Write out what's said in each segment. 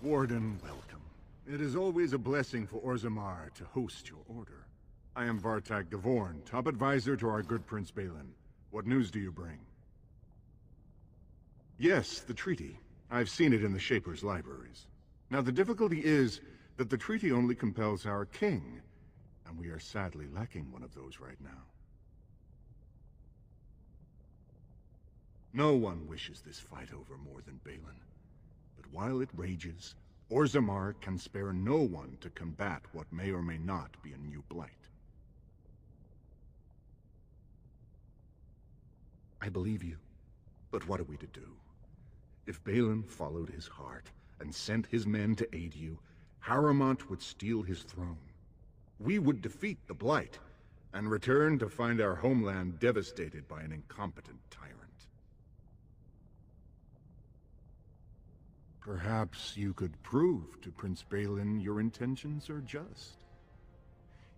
Warden, welcome. It is always a blessing for Orzammar to host your order. I am Vartag Gavorn, top advisor to our good Prince Balin. What news do you bring? Yes, the treaty. I've seen it in the Shaper's libraries. Now the difficulty is that the treaty only compels our king, and we are sadly lacking one of those right now. No one wishes this fight over more than Balin. But while it rages, Orzammar can spare no one to combat what may or may not be a new blight. I believe you, but what are we to do? If Balin followed his heart and sent his men to aid you, Harrowmont would steal his throne. We would defeat the blight and return to find our homeland devastated by an incompetent tyrant. Perhaps you could prove to Prince Balin your intentions are just.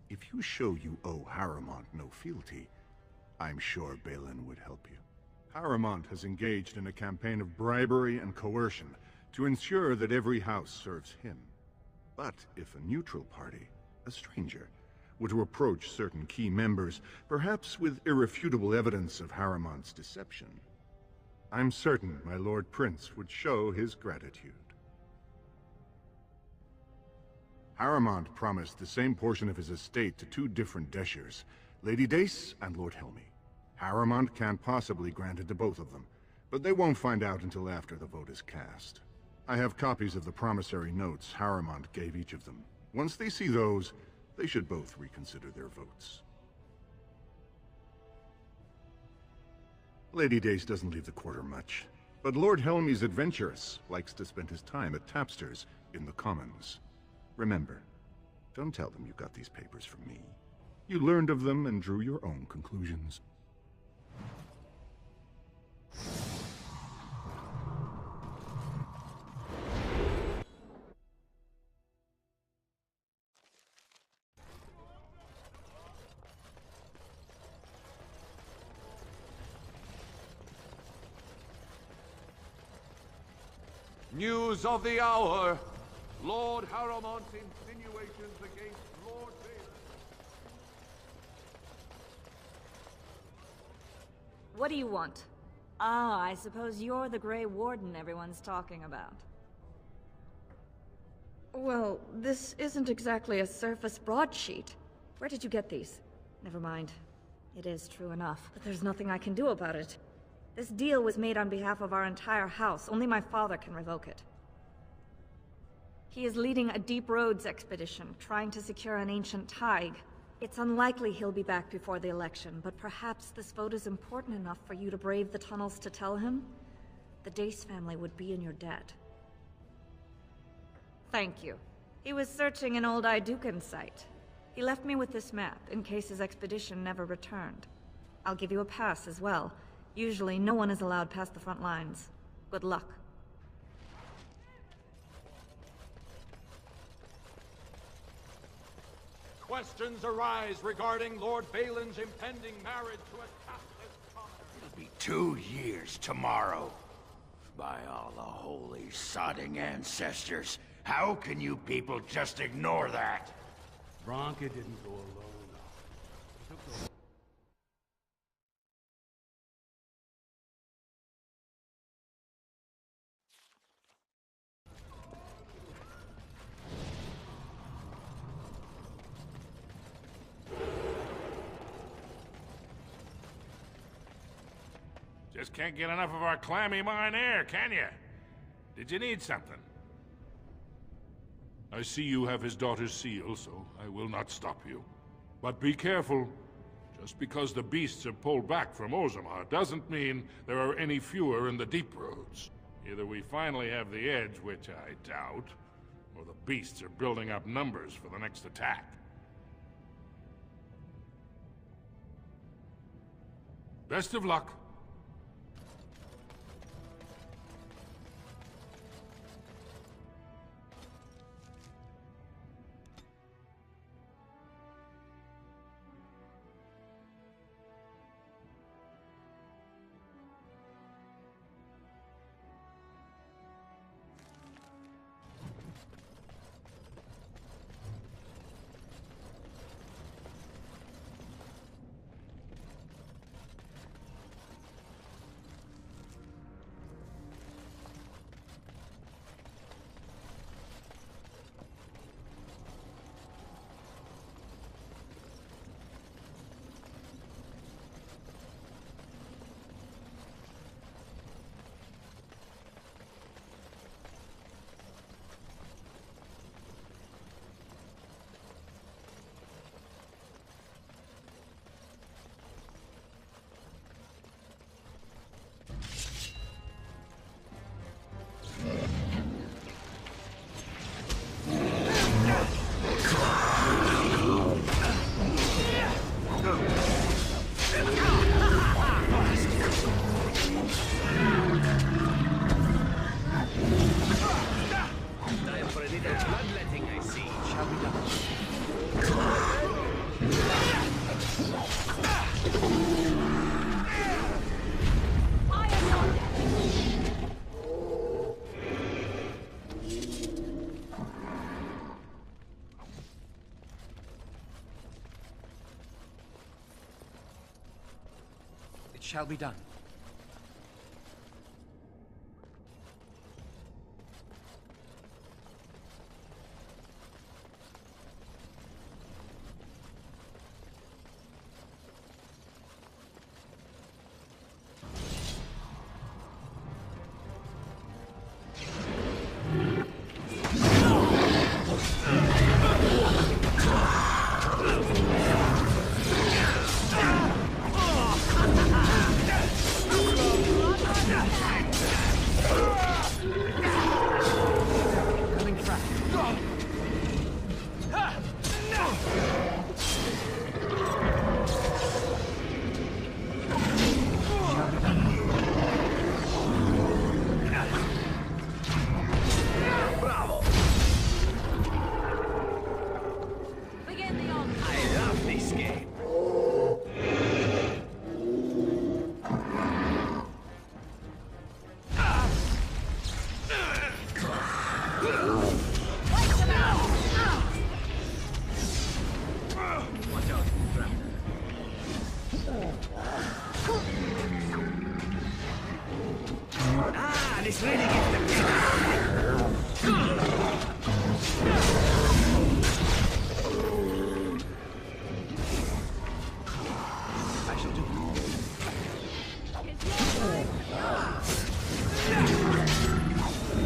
If you show you owe Harrowmont no fealty, I'm sure Balin would help you. Harrowmont has engaged in a campaign of bribery and coercion to ensure that every house serves him. But if a neutral party, a stranger, were to approach certain key members, perhaps with irrefutable evidence of Harrowmont's deception, I'm certain my Lord Prince would show his gratitude. Harrowmont promised the same portion of his estate to two different Deshers, Lady Dace and Lord Helmy. Harrowmont can't possibly grant it to both of them, but they won't find out until after the vote is cast. I have copies of the promissory notes Harrowmont gave each of them. Once they see those, they should both reconsider their votes. Lady Dace doesn't leave the quarter much, but Lord Helmy's adventurous, likes to spend his time at Tapster's in the Commons. Remember, don't tell them you got these papers from me. You learned of them and drew your own conclusions. News of the hour! Lord Harrowmont's insinuations against Lord Balin. What do you want? Ah, I suppose you're the Grey Warden everyone's talking about. Well, this isn't exactly a surface broadsheet. Where did you get these? Never mind. It is true enough, but there's nothing I can do about it. This deal was made on behalf of our entire house. Only my father can revoke it. He is leading a Deep Roads expedition, trying to secure an ancient thaig. It's unlikely he'll be back before the election, but perhaps this vote is important enough for you to brave the tunnels to tell him? The Dace family would be in your debt. Thank you. He was searching an old Idukan site. He left me with this map, in case his expedition never returned. I'll give you a pass as well. Usually, no one is allowed past the front lines. Good luck. Questions arise regarding Lord Balin's impending marriage to a Catholic commoner. It'll be 2 years tomorrow. By all the holy sodding ancestors, how can you people just ignore that? Branka didn't go alone. He took the... Just can't get enough of our clammy mine air, can you? Did you need something? I see you have his daughter's seal, so I will not stop you. But be careful. Just because the beasts have pulled back from Orzammar doesn't mean there are any fewer in the Deep Roads. Either we finally have the edge, which I doubt, or the beasts are building up numbers for the next attack. Best of luck. shall be done.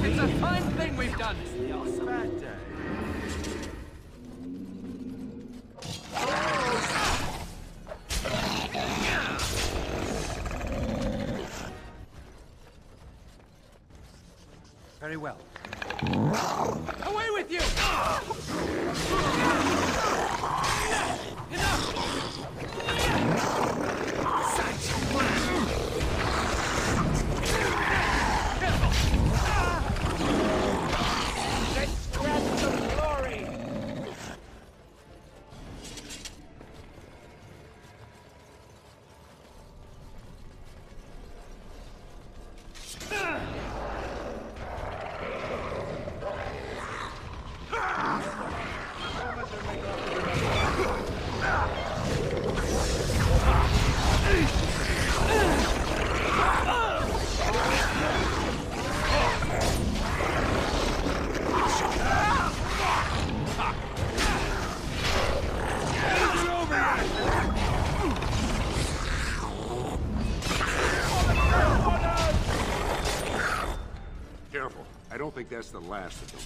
It's a fine thing we've done. Bad day. Very well. Away with you! Careful. I don't think that's the last of them.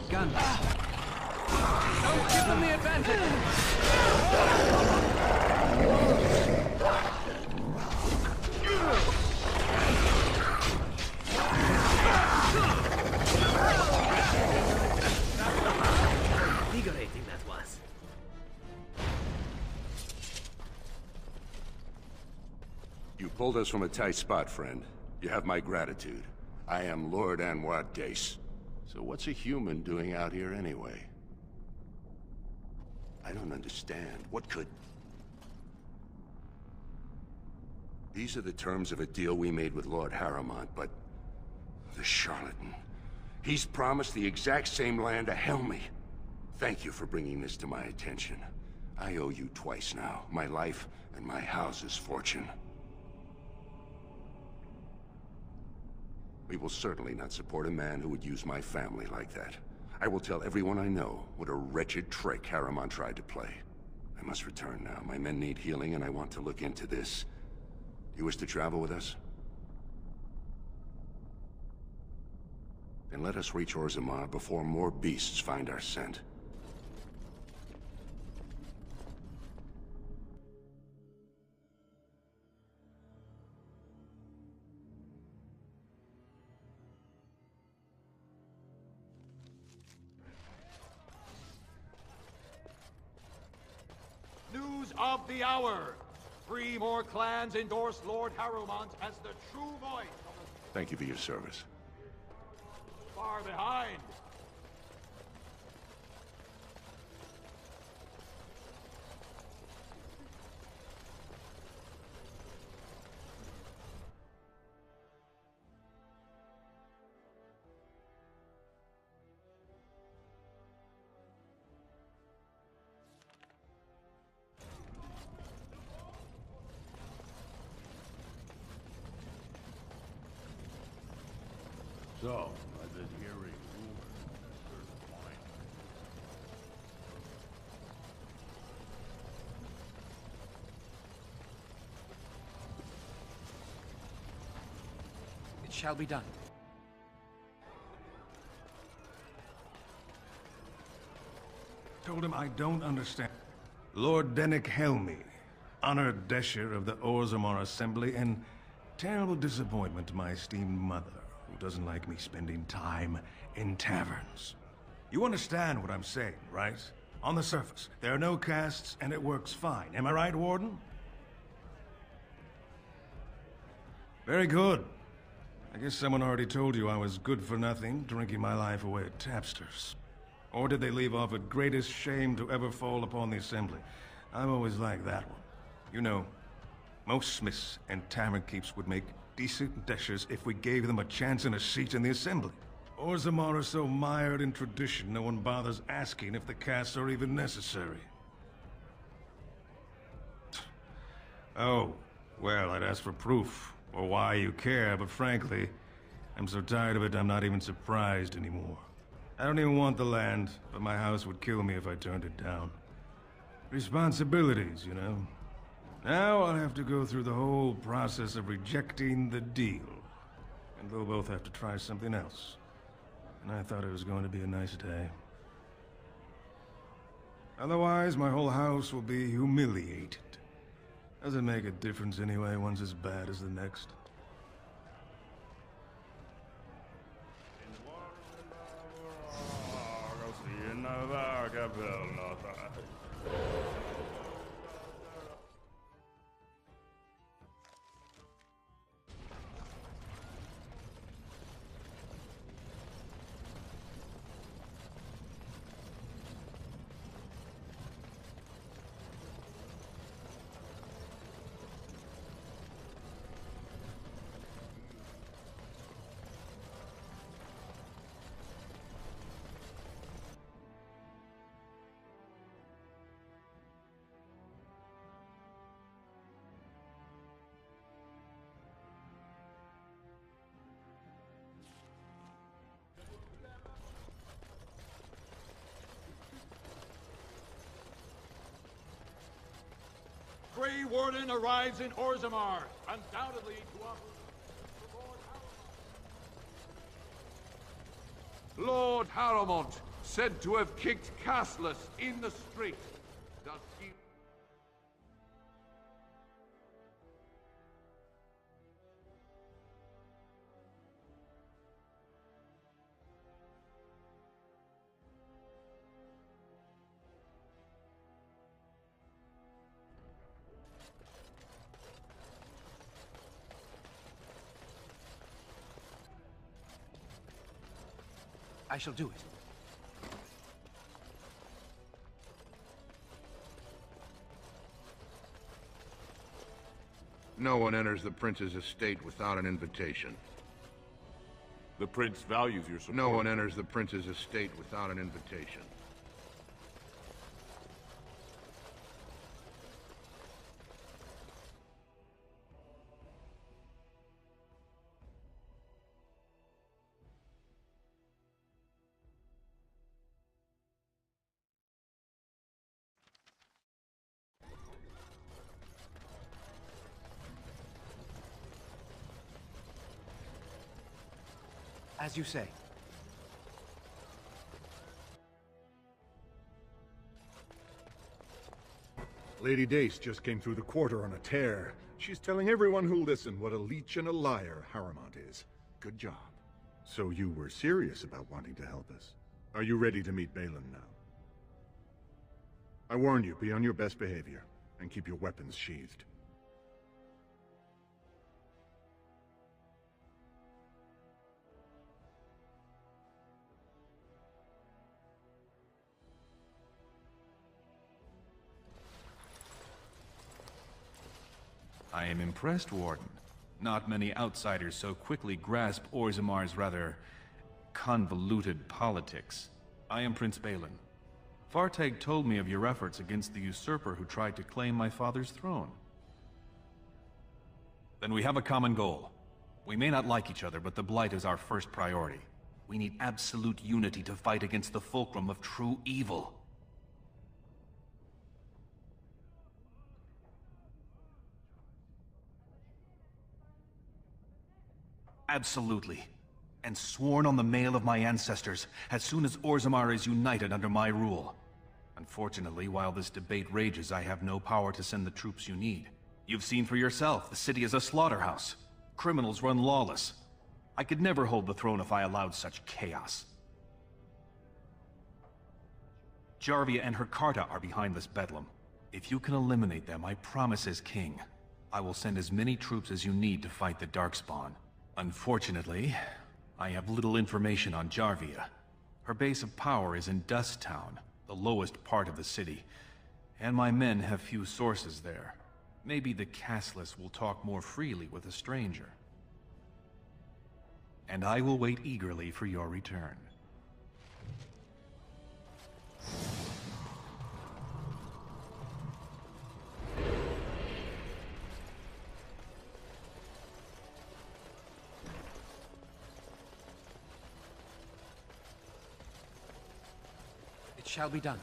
Gun. Don't give them the advantage. Invigorating that was. You pulled us from a tight spot, friend. You have my gratitude. I am Lord Anwar Dace. So what's a human doing out here anyway? I don't understand. What could... These are the terms of a deal we made with Lord Harrowmont, but... the charlatan. He's promised the exact same land to Helmy. Thank you for bringing this to my attention. I owe you twice now. My life and my house's fortune. We will certainly not support a man who would use my family like that. I will tell everyone I know what a wretched trick Harrowmont tried to play. I must return now. My men need healing, and I want to look into this. You wish to travel with us? Then let us reach Orzammar before more beasts find our scent. News of the hour. 3 more clans endorse Lord Harrowmont as the true voice of the... Thank you for your service. Far behind. So, I've been hearing rumors that a certain wine. It shall be done. Told him I don't understand. Lord Dennick Helmy, honored Desher of the Orzammar Assembly, and terrible disappointment to my esteemed mother, who doesn't like me spending time in taverns. You understand what I'm saying, right? On the surface, there are no castes, and it works fine. Am I right, Warden? Very good. I guess someone already told you I was good for nothing, drinking my life away at tapsters. Or did they leave off at greatest shame to ever fall upon the Assembly? I've always liked that one. You know, most smiths and tavern keeps would make decent deshers if we gave them a chance and a seat in the Assembly. Orzammar are so mired in tradition, no one bothers asking if the castes are even necessary. Oh, well, I'd ask for proof, or why you care, but frankly, I'm so tired of it I'm not even surprised anymore. I don't even want the land, but my house would kill me if I turned it down. Responsibilities, you know. Now I'll have to go through the whole process of rejecting the deal. And they'll both have to try something else. And I thought it was going to be a nice day. Otherwise, my whole house will be humiliated. Doesn't make a difference anyway, one's as bad as the next. Grey Warden arrives in Orzammar, undoubtedly to offer Lord Harrowmont, said to have kicked Castless in the street. Does he... I shall do it. No one enters the prince's estate without an invitation. The prince values your support. No one enters the prince's estate without an invitation. As you say. Lady Dace just came through the quarter on a tear. She's telling everyone who'll listen what a leech and a liar Harrowmont is. Good job. So you were serious about wanting to help us. Are you ready to meet Balin now? I warn you, be on your best behavior, and keep your weapons sheathed. I am impressed, Warden. Not many outsiders so quickly grasp Orzammar's rather convoluted politics. I am Prince Balin. Fartag told me of your efforts against the usurper who tried to claim my father's throne. Then we have a common goal. We may not like each other, but the Blight is our first priority. We need absolute unity to fight against the fulcrum of true evil. Absolutely. And sworn on the mail of my ancestors, as soon as Orzammar is united under my rule. Unfortunately, while this debate rages, I have no power to send the troops you need. You've seen for yourself, the city is a slaughterhouse. Criminals run lawless. I could never hold the throne if I allowed such chaos. Jarvia and her Carta are behind this bedlam. If you can eliminate them, I promise as king, I will send as many troops as you need to fight the Darkspawn. Unfortunately, I have little information on Jarvia. Her base of power is in Dust Town, the lowest part of the city, and my men have few sources there. Maybe the castless will talk more freely with a stranger. And I will wait eagerly for your return. It shall be done.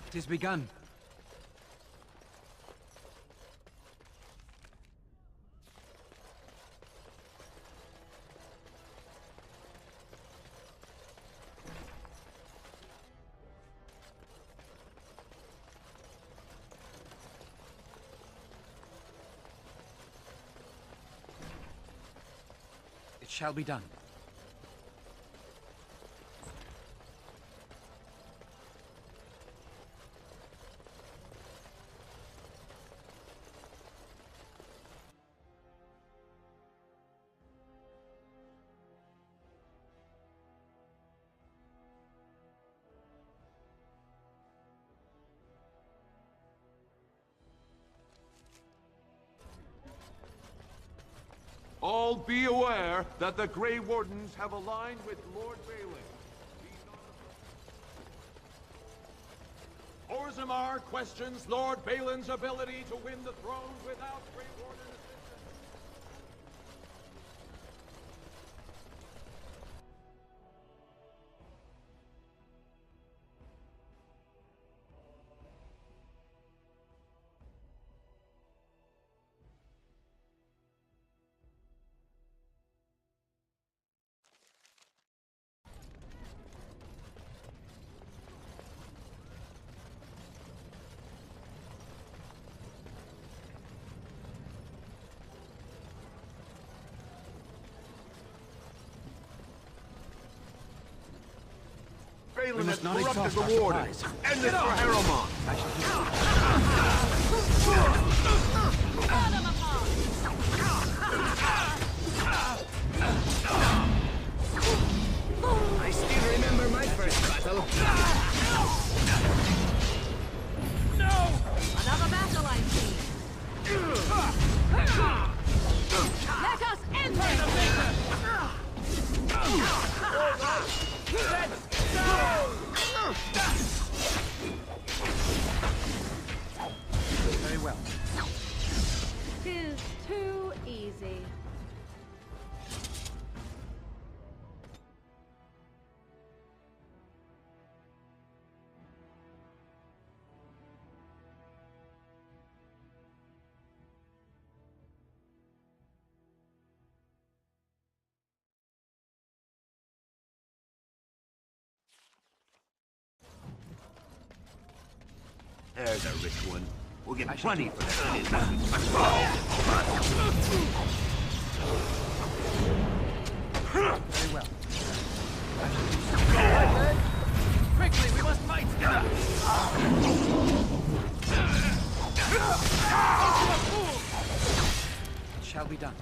It is begun. It shall be done. All be aware that the Grey Wardens have aligned with Lord Balin. Orzammar questions Lord Balin's ability to win the throne without Grey Warden assistance. Balin has corrupted the Wardens. End it for Harrowmont! I still remember my first battle. No! Another battle, I see. Let us enter! Let's go! Very well. 'Tis too easy. There's a rich one. We'll get plenty for that. Very well. Quickly, we must fight! It shall be done.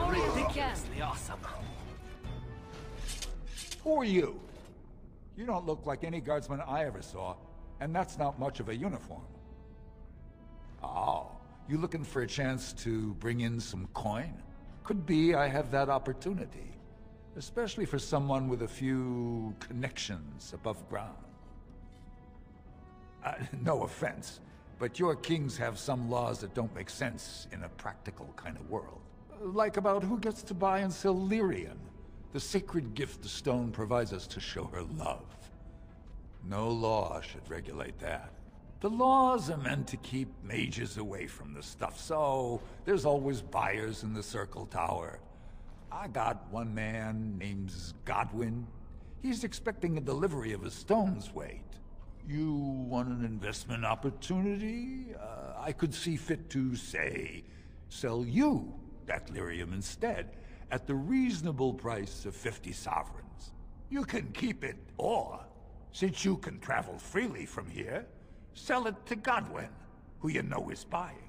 Ridiculously awesome. Who are you? You don't look like any guardsman I ever saw, and that's not much of a uniform. Oh, You looking for a chance to bring in some coin? Could be I have that opportunity. Especially for someone with a few connections above ground. No offense, but your kings have some laws that don't make sense in a practical kind of world. Like about who gets to buy and sell lyrium, the sacred gift the stone provides us to show her love. No law should regulate that. The laws are meant to keep mages away from the stuff, so there's always buyers in the Circle Tower. I got one man named Godwin. He's expecting a delivery of a stone's weight. You want an investment opportunity? I could see fit to, say, sell you that lyrium instead, at the reasonable price of 50 sovereigns. You can keep it, or, since you can travel freely from here, sell it to Godwin, who you know is buying.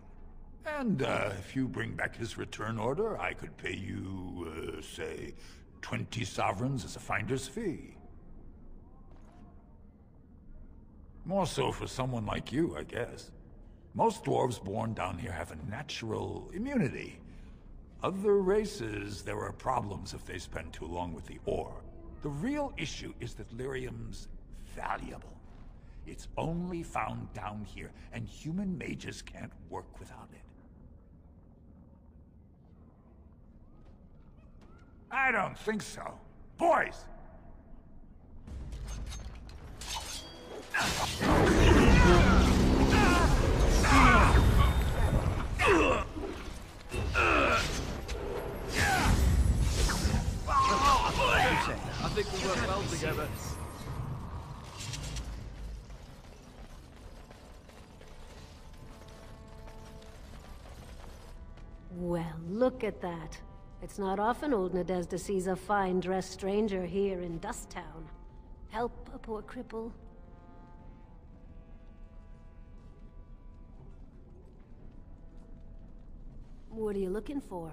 And if you bring back his return order, I could pay you, say, 20 sovereigns as a finder's fee. More so for someone like you, I guess. Most dwarves born down here have a natural immunity. Other races, there are problems if they spend too long with the ore. The real issue is that lyrium's valuable. It's only found down here, and human mages can't work without it. I don't think so. Boys! I think we work well together. Well, look at that. It's not often old Nadezhda sees a fine-dressed stranger here in Dust Town. Help a poor cripple. What are you looking for?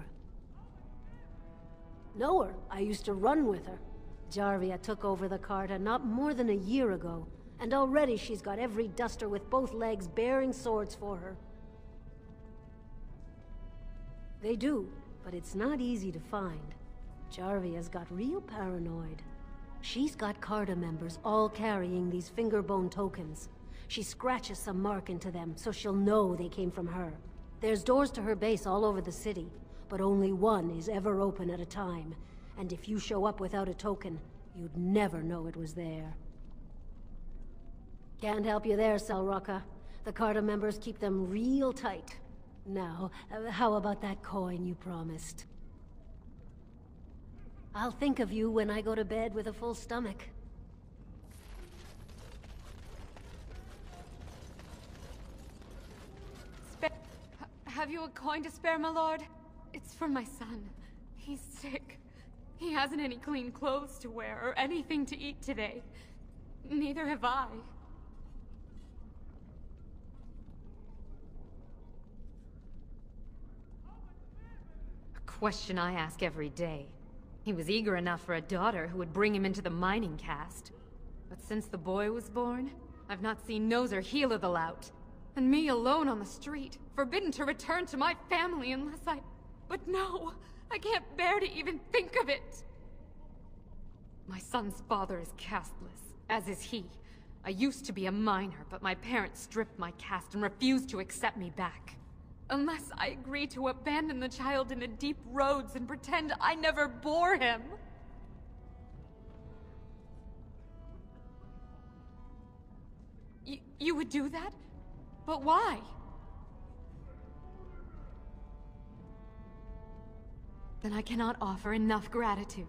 Know her. I used to run with her. Jarvia took over the Carta not more than a year ago, and already she's got every duster with both legs bearing swords for her. They do, but it's not easy to find. Jarvia's got real paranoid. She's got Carta members all carrying these fingerbone tokens. She scratches some mark into them so she'll know they came from her. There's doors to her base all over the city, but only one is ever open at a time. And if you show up without a token, you'd never know it was there. Can't help you there, Selrocka. The Carta members keep them real tight. Now, how about that coin you promised? I'll think of you when I go to bed with a full stomach. Have you a coin to spare, my lord? It's for my son. He's sick. He hasn't any clean clothes to wear or anything to eat today. Neither have I. A question I ask every day. He was eager enough for a daughter who would bring him into the mining caste. But since the boy was born, I've not seen nose or heel of the lout. And me alone on the street, forbidden to return to my family unless I... But no! I can't bear to even think of it! My son's father is casteless, as is he. I used to be a miner, but my parents stripped my caste and refused to accept me back. Unless I agree to abandon the child in the deep roads and pretend I never bore him. You would do that? But why? Then I cannot offer enough gratitude.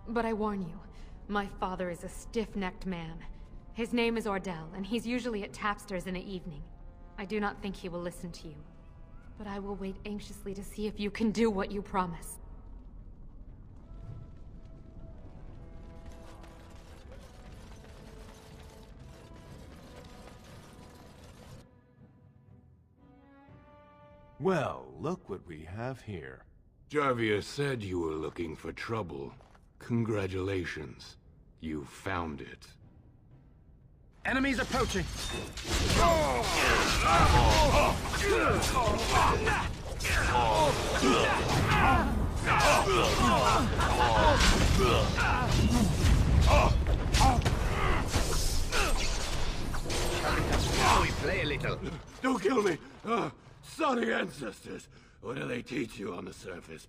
But I warn you, my father is a stiff-necked man. His name is Ordell, and he's usually at Tapster's in the evening. I do not think he will listen to you. But I will wait anxiously to see if you can do what you promise. Well, look what we have here. Jarvia said you were looking for trouble. Congratulations. You found it. Enemies approaching. Shall we play a little? Don't kill me! Sorry ancestors! What do they teach you on the surface?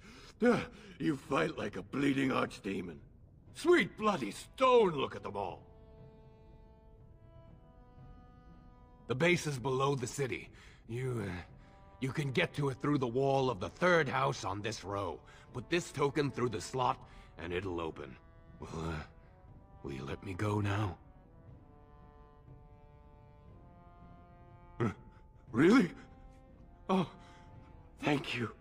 You fight like a bleeding archdemon. Sweet bloody stone, look at them all! The base is below the city. You can get to it through the wall of the third house on this row. Put this token through the slot, and it'll open. Well, will you let me go now? Really? Oh, thank you.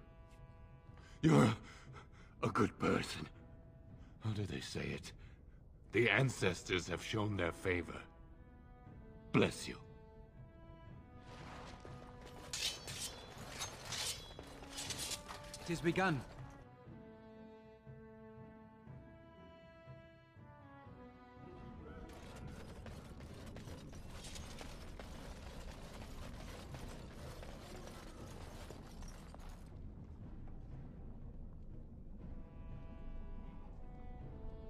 You're a good person. How do they say it? The ancestors have shown their favor. Bless you. It is begun.